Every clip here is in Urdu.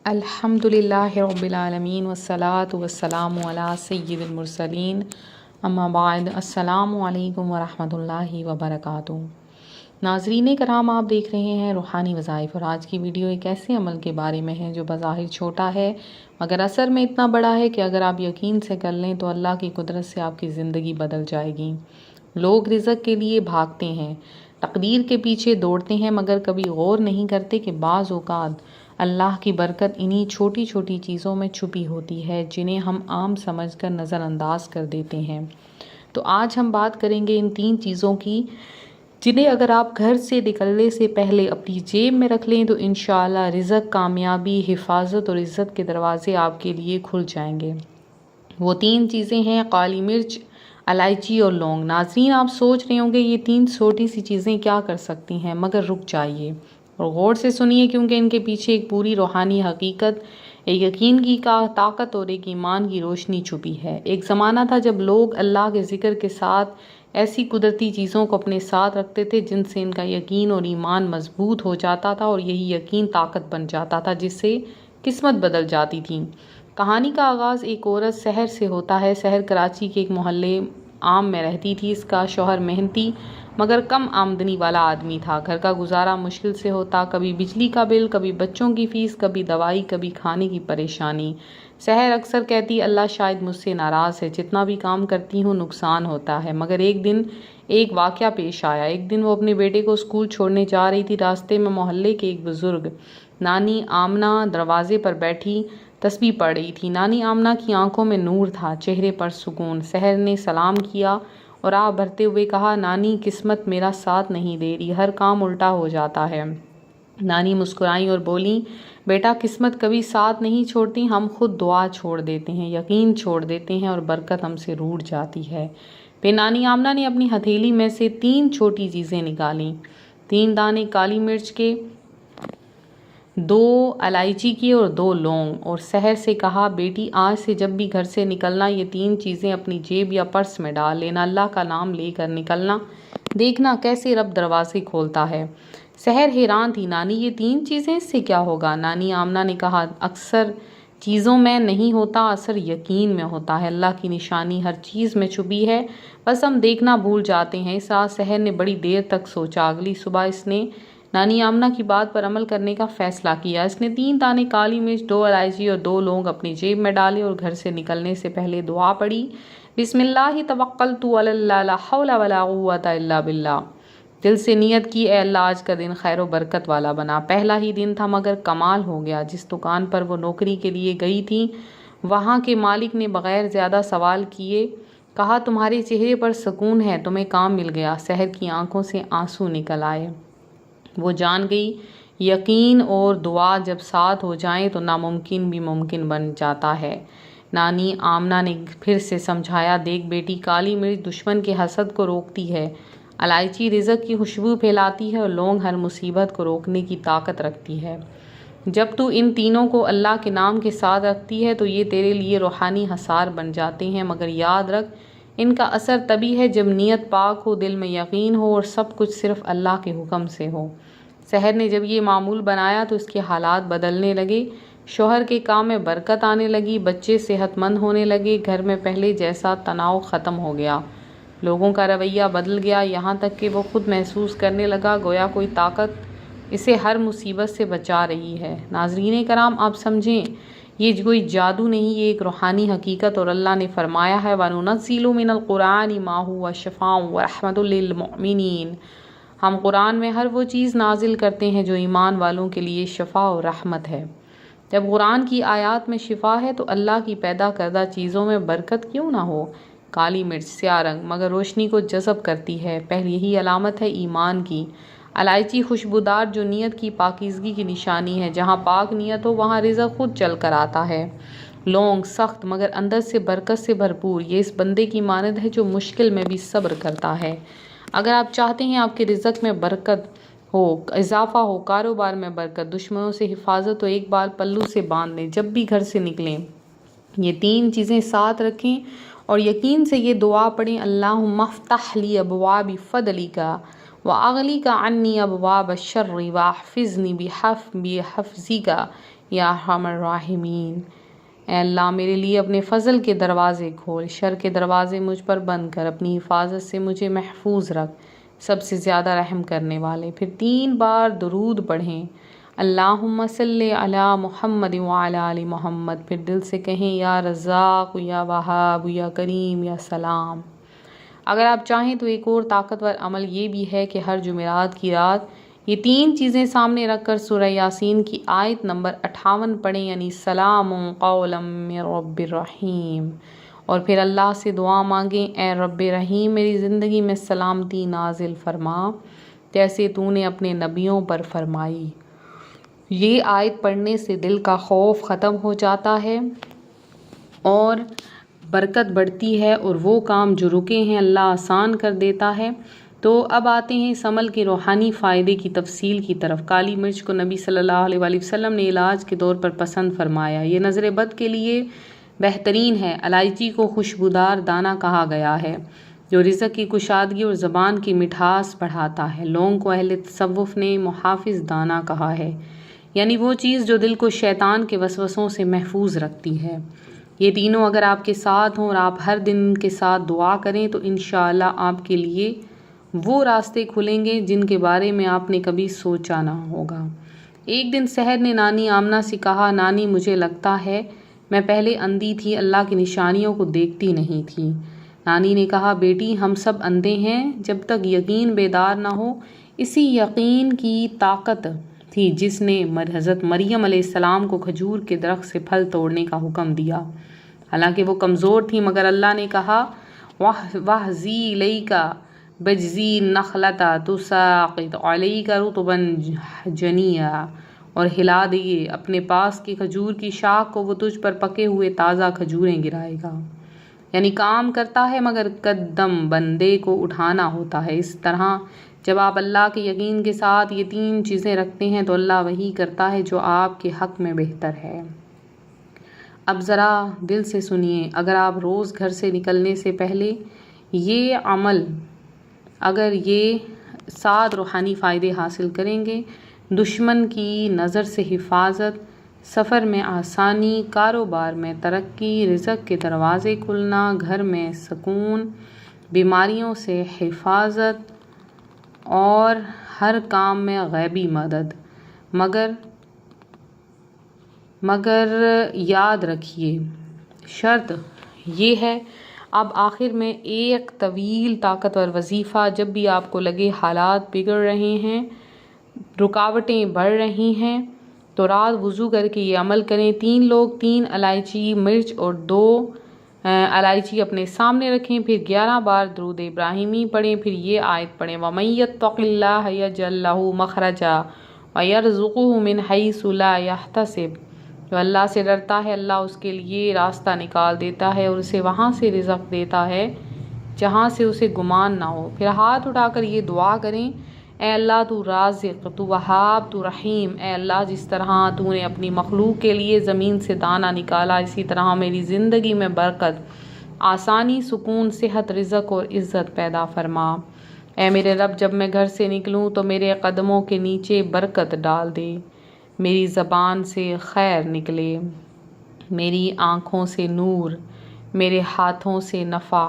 الحمدللہ رب العالمین والصلاة والسلام علی سید المرسلین اما بعد السلام علیکم ورحمۃ اللہ وبرکاتہ۔ ناظرین کرام، آپ دیکھ رہے ہیں روحانی وظائف، اور آج کی ویڈیو ایک ایسے عمل کے بارے میں ہے جو بظاہر چھوٹا ہے مگر اثر میں اتنا بڑا ہے کہ اگر آپ یقین سے کر لیں تو اللہ کی قدرت سے آپ کی زندگی بدل جائے گی۔ لوگ رزق کے لیے بھاگتے ہیں، تقدیر کے پیچھے دوڑتے ہیں، مگر کبھی غور نہیں کرتے کہ بعض اوقات اللہ کی برکت انہی چھوٹی چھوٹی چیزوں میں چھپی ہوتی ہے جنہیں ہم عام سمجھ کر نظر انداز کر دیتے ہیں۔ تو آج ہم بات کریں گے ان 3 چیزوں کی جنہیں اگر آپ گھر سے نکلنے سے پہلے اپنی جیب میں رکھ لیں تو انشاءاللہ رزق، کامیابی، حفاظت اور عزت کے دروازے آپ کے لیے کھل جائیں گے۔ وہ 3 چیزیں ہیں کالی مرچ، الائچی اور لونگ۔ ناظرین، آپ سوچ رہے ہوں گے یہ 3 چھوٹی سی چیزیں کیا کر سکتی ہیں، مگر رک جائیے اور غور سے سنیے، کیونکہ ان کے پیچھے ایک پوری روحانی حقیقت، ایک یقین کی طاقت اور ایک ایمان کی روشنی چھپی ہے۔ ایک زمانہ تھا جب لوگ اللہ کے ذکر کے ساتھ ایسی قدرتی چیزوں کو اپنے ساتھ رکھتے تھے جن سے ان کا یقین اور ایمان مضبوط ہو جاتا تھا، اور یہی یقین طاقت بن جاتا تھا جس سے قسمت بدل جاتی تھی۔ کہانی کا آغاز ایک عورت سحر سے ہوتا ہے۔ سحر کراچی کے ایک محلے عام میں رہتی تھی۔ اس کا شوہر محنتی مگر کم آمدنی والا آدمی تھا۔ گھر کا گزارا مشکل سے ہوتا، کبھی بجلی کا بل، کبھی بچوں کی فیس، کبھی دوائی، کبھی کھانے کی پریشانی۔ سحر اکثر کہتی اللہ شاید مجھ سے ناراض ہے، جتنا بھی کام کرتی ہوں نقصان ہوتا ہے۔ مگر ایک دن ایک واقعہ پیش آیا۔ ایک دن وہ اپنے بیٹے کو اسکول چھوڑنے جا رہی تھی۔ راستے میں محلے کے ایک بزرگ نانی آمنہ دروازے پر بیٹھی تسبیح پڑھ رہی تھی۔ نانی آمنہ کی آنکھوں میں نور تھا، چہرے پر سکون۔ سحر نے سلام کیا اور آہ بھرتے ہوئے کہا، نانی قسمت میرا ساتھ نہیں دے رہی، ہر کام الٹا ہو جاتا ہے۔ نانی مسکرائیں اور بولیں، بیٹا قسمت کبھی ساتھ نہیں چھوڑتی، ہم خود دعا چھوڑ دیتے ہیں، یقین چھوڑ دیتے ہیں اور برکت ہم سے روٹھ جاتی ہے۔ پھر نانی آمنہ نے اپنی ہتھیلی میں سے 3 چھوٹی چیزیں نکالیں، 3 دانے کالی مرچ کے، 2 الائچی کی اور 2 لونگ، اور سحر سے کہا، بیٹی آج سے جب بھی گھر سے نکلنا یہ 3 چیزیں اپنی جیب یا پرس میں ڈال لینا، اللہ کا نام لے کر نکلنا، دیکھنا کیسے رب دروازے کھولتا ہے۔ سحر حیران تھی، نانی یہ 3 چیزیں، اس سے کیا ہوگا؟ نانی آمنہ نے کہا، اکثر چیزوں میں نہیں ہوتا، اثر یقین میں ہوتا ہے، اللہ کی نشانی ہر چیز میں چھپی ہے، بس ہم دیکھنا بھول جاتے ہیں۔ اس رات سحر نے بڑی دیر تک سوچا۔ اگلی صبح اس نے نانی آمنہ کی بات پر عمل کرنے کا فیصلہ کیا۔ اس نے 3 دانے کالی مرچ، 2 الائچی اور 2 لونگ اپنی جیب میں ڈالے اور گھر سے نکلنے سے پہلے دعا پڑھی، بسم اللہ توکلت علی اللہ لا حول ولا قوت الا باللہ۔ دل سے نیت کی، اے اللہ آج کا دن خیر و برکت والا بنا۔ پہلا ہی دن تھا مگر کمال ہو گیا۔ جس دکان پر وہ نوکری کے لیے گئی تھی وہاں کے مالک نے بغیر زیادہ سوال کیے کہا، تمہارے چہرے پر سکون ہے، تمہیں کام مل گیا۔ سحر کی آنکھوں سے آنسو نکل آئے۔ وہ جان گئی یقین اور دعا جب ساتھ ہو جائیں تو ناممکن بھی ممکن بن جاتا ہے۔ نانی آمنہ نے پھر سے سمجھایا، دیکھ بیٹی، کالی مرچ دشمن کے حسد کو روکتی ہے، الائچی رزق کی خوشبو پھیلاتی ہے اور لونگ ہر مصیبت کو روکنے کی طاقت رکھتی ہے۔ جب تو ان تینوں کو اللہ کے نام کے ساتھ رکھتی ہے تو یہ تیرے لیے روحانی حصار بن جاتے ہیں، مگر یاد رکھ ان کا اثر تبھی ہے جب نیت پاک ہو، دل میں یقین ہو اور سب کچھ صرف اللہ کے حکم سے ہو۔ سحر نے جب یہ معمول بنایا تو اس کے حالات بدلنے لگے، شوہر کے کام میں برکت آنے لگی، بچے صحت مند ہونے لگے، گھر میں پہلے جیسا تناؤ ختم ہو گیا، لوگوں کا رویہ بدل گیا، یہاں تک کہ وہ خود محسوس کرنے لگا گویا کوئی طاقت اسے ہر مصیبت سے بچا رہی ہے۔ ناظرین کرام، آپ سمجھیں یہ کوئی جادو نہیں، یہ ایک روحانی حقیقت، اور اللہ نے فرمایا ہے، وَنُنَزِّلُ مِنَ الْقُرْآنِ مَا هُوَ شِفَاءٌ وَرَحْمَةٌ لِّلْمُؤْمِنِينَ۔ ہم قرآن میں ہر وہ چیز نازل کرتے ہیں جو ایمان والوں کے لیے شفا اور رحمت ہے۔ جب قرآن کی آیات میں شفا ہے تو اللہ کی پیدا کردہ چیزوں میں برکت کیوں نہ ہو؟ کالی مرچ سیاہ رنگ مگر روشنی کو جذب کرتی ہے، پہلی یہی علامت ہے ایمان کی۔ الائچی خوشبودار جو نیت کی پاکیزگی کی نشانی ہے، جہاں پاک نیت ہو وہاں رزق خود چل کر آتا ہے۔ لونگ سخت مگر اندر سے برکت سے بھرپور، یہ اس بندے کی مانند ہے جو مشکل میں بھی صبر کرتا ہے۔ اگر آپ چاہتے ہیں آپ کے رزق میں برکت ہو، اضافہ ہو، کاروبار میں برکت، دشمنوں سے حفاظت، تو ایک بار پلو سے باندھ لیں، جب بھی گھر سے نکلیں یہ 3 چیزیں ساتھ رکھیں اور یقین سے یہ دعا پڑھیں، اللہم افتح لی ابواب فضلک واغلق عنی ابواب الشر واحفظنی بحفظک یا ارحم الراحمین۔ اے اللہ میرے لیے اپنے فضل کے دروازے کھول، شر کے دروازے مجھ پر بند کر، اپنی حفاظت سے مجھے محفوظ رکھ، سب سے زیادہ رحم کرنے والے۔ پھر 3 بار درود پڑھیں، اللہم صلی علی محمد وعلی آل محمد۔ پھر دل سے کہیں یا رزاق یا وہاب یا کریم یا سلام۔ اگر آپ چاہیں تو ایک اور طاقتور عمل یہ بھی ہے کہ ہر جمعرات کی رات یہ 3 چیزیں سامنے رکھ کر سورہ یاسین کی آیت نمبر 58 پڑھیں، یعنی سلام قولا من رب الرحیم، اور پھر اللہ سے دعا مانگیں، اے رب رحیم میری زندگی میں سلامتی نازل فرما جیسے تو نے اپنے نبیوں پر فرمائی۔ یہ آیت پڑھنے سے دل کا خوف ختم ہو جاتا ہے اور برکت بڑھتی ہے، اور وہ کام جو رکے ہیں اللہ آسان کر دیتا ہے۔ تو اب آتے ہیں اس عمل کے روحانی فائدے کی تفصیل کی طرف۔ کالی مرچ کو نبی صلی اللہ علیہ وآلہ وسلم نے علاج کے طور پر پسند فرمایا، یہ نظر بد کے لیے بہترین ہے۔ الائچی کو خوشبودار دانہ کہا گیا ہے جو رزق کی کشادگی اور زبان کی مٹھاس بڑھاتا ہے۔ لونگ کو اہل تصوف نے محافظ دانہ کہا ہے، یعنی وہ چیز جو دل کو شیطان کے وسوسوں سے محفوظ رکھتی ہے۔ یہ تینوں اگر آپ کے ساتھ ہوں اور آپ ہر دن ان کے ساتھ دعا کریں تو انشاءاللہ آپ کے لیے وہ راستے کھلیں گے جن کے بارے میں آپ نے کبھی سوچا نہ ہوگا۔ ایک دن سحر نے نانی آمنہ سے کہا، نانی مجھے لگتا ہے میں پہلے اندھی تھی، اللہ کی نشانیوں کو دیکھتی نہیں تھی۔ نانی نے کہا، بیٹی ہم سب اندھے ہیں جب تک یقین بیدار نہ ہو۔ اسی یقین کی طاقت تھی جس نے حضرت مریم علیہ السلام کو کھجور کے درخت سے پھل توڑنے کا حکم دیا۔ حالانکہ وہ کمزور تھی مگر اللہ نے کہا، وَاحْزِي إِلَيْكَ بِجْذِعِ النَّخْلَةِ تُسَاقِطْ عَلَيْكَ رُطْبًا جَنِيًّا، اور ہلا دیے اپنے پاس کی کھجور کی شاخ کو، وہ تجھ پر پکے ہوئے تازہ کھجوریں گرائے گا۔ یعنی کام کرتا ہے مگر قدم بندے کو اٹھانا ہوتا ہے۔ اس طرح جب آپ اللہ کے یقین کے ساتھ یہ 3 چیزیں رکھتے ہیں تو اللہ وہی کرتا ہے جو آپ کے حق میں بہتر ہے۔ اب ذرا دل سے سنیے، اگر آپ روز گھر سے نکلنے سے پہلے یہ عمل، اگر یہ 7 روحانی فائدے حاصل کریں گے، دشمن کی نظر سے حفاظت، سفر میں آسانی، کاروبار میں ترقی، رزق کے دروازے کھلنا، گھر میں سکون، بیماریوں سے حفاظت اور ہر کام میں غیبی مدد، مگر یاد رکھیے شرط یہ ہے۔ اب آخر میں ایک طویل طاقتور وظیفہ، جب بھی آپ کو لگے حالات بگڑ رہے ہیں، رکاوٹیں بڑھ رہی ہیں، تو رات وضو کر کے یہ عمل کریں۔ 3 لوگ 3 الائچی مرچ اور 2 الائچی اپنے سامنے رکھیں، پھر 11 بار درود ابراہیمی پڑھیں، پھر یہ آیت پڑھیں، وَمَن يَتَّقِ اللَّهَ يَجْعَل لَّهُ مَخْرَجًا وَيَرْزُقْهُ مِنْ حَيْثُ لَا يَحْتَسِبُ۔ جو اللہ سے ڈرتا ہے اللہ اس کے لیے راستہ نکال دیتا ہے اور اسے وہاں سے رزق دیتا ہے جہاں سے اسے گمان نہ ہو۔ پھر ہاتھ اٹھا کر یہ دعا کریں، اے اللہ تو رازق، تو وہاب، تو رحیم، اے اللہ جس طرح تو نے اپنی مخلوق کے لیے زمین سے دانہ نکالا، اسی طرح میری زندگی میں برکت، آسانی، سکون، صحت، رزق اور عزت پیدا فرما۔ اے میرے رب جب میں گھر سے نکلوں تو میرے قدموں کے نیچے برکت ڈال دے، میری زبان سے خیر نکلے، میری آنکھوں سے نور، میرے ہاتھوں سے نفع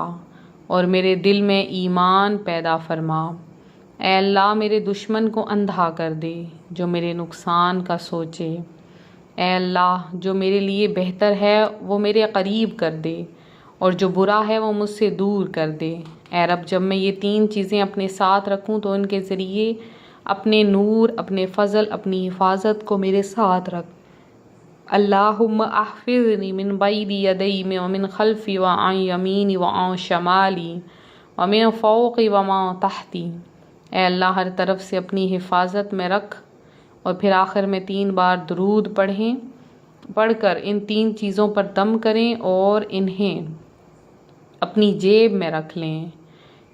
اور میرے دل میں ایمان پیدا فرما۔ اے اللہ میرے دشمن کو اندھا کر دے جو میرے نقصان کا سوچے، اے اللہ جو میرے لیے بہتر ہے وہ میرے قریب کر دے اور جو برا ہے وہ مجھ سے دور کر دے۔ اے رب جب میں یہ 3 چیزیں اپنے ساتھ رکھوں تو ان کے ذریعے اپنے نور، اپنے فضل، اپنی حفاظت کو میرے ساتھ رکھ۔ اللہم احفظنی من بین یدی ومن خلفی وعن یمینی وعن شمالی ومن فوقی ومن تحتی۔ اے اللہ ہر طرف سے اپنی حفاظت میں رکھ، اور پھر آخر میں 3 بار درود پڑھ کر ان 3 چیزوں پر دم کریں اور انہیں اپنی جیب میں رکھ لیں۔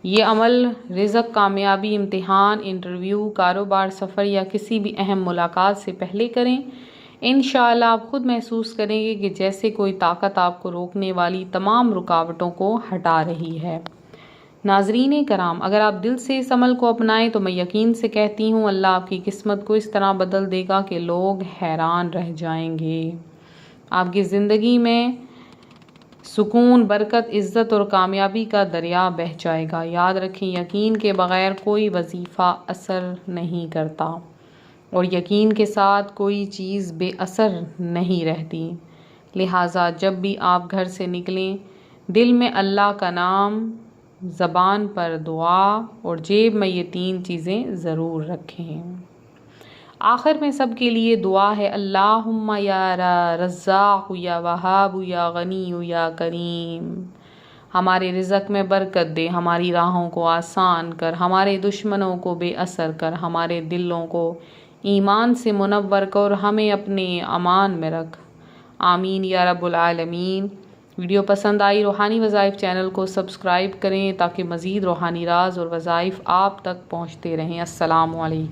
یہ عمل رزق، کامیابی، امتحان، انٹرویو، کاروبار، سفر یا کسی بھی اہم ملاقات سے پہلے کریں۔ انشاءاللہ آپ خود محسوس کریں گے کہ جیسے کوئی طاقت آپ کو روکنے والی تمام رکاوٹوں کو ہٹا رہی ہے۔ ناظرین کرام، اگر آپ دل سے اس عمل کو اپنائیں تو میں یقین سے کہتی ہوں اللہ آپ کی قسمت کو اس طرح بدل دے گا کہ لوگ حیران رہ جائیں گے۔ آپ کی زندگی میں سکون، برکت، عزت اور کامیابی کا دریا بہہ جائے گا۔ یاد رکھیں، یقین کے بغیر کوئی وظیفہ اثر نہیں کرتا اور یقین کے ساتھ کوئی چیز بے اثر نہیں رہتی۔ لہٰذا جب بھی آپ گھر سے نکلیں، دل میں اللہ کا نام، زبان پر دعا اور جیب میں یہ 3 چیزیں ضرور رکھیں۔ آخر میں سب کے لیے دعا ہے، اللہم یا رزاق یا وہاب یا غنی یا کریم، ہمارے رزق میں برکت دے، ہماری راہوں کو آسان کر، ہمارے دشمنوں کو بے اثر کر، ہمارے دلوں کو ایمان سے منور کر، ہمیں اپنے امان میں رکھ، آمین یا رب العالمین۔ ویڈیو پسند آئی روحانی وظائف چینل کو سبسکرائب کریں تاکہ مزید روحانی راز اور وظائف آپ تک پہنچتے رہیں۔ السلام علیکم۔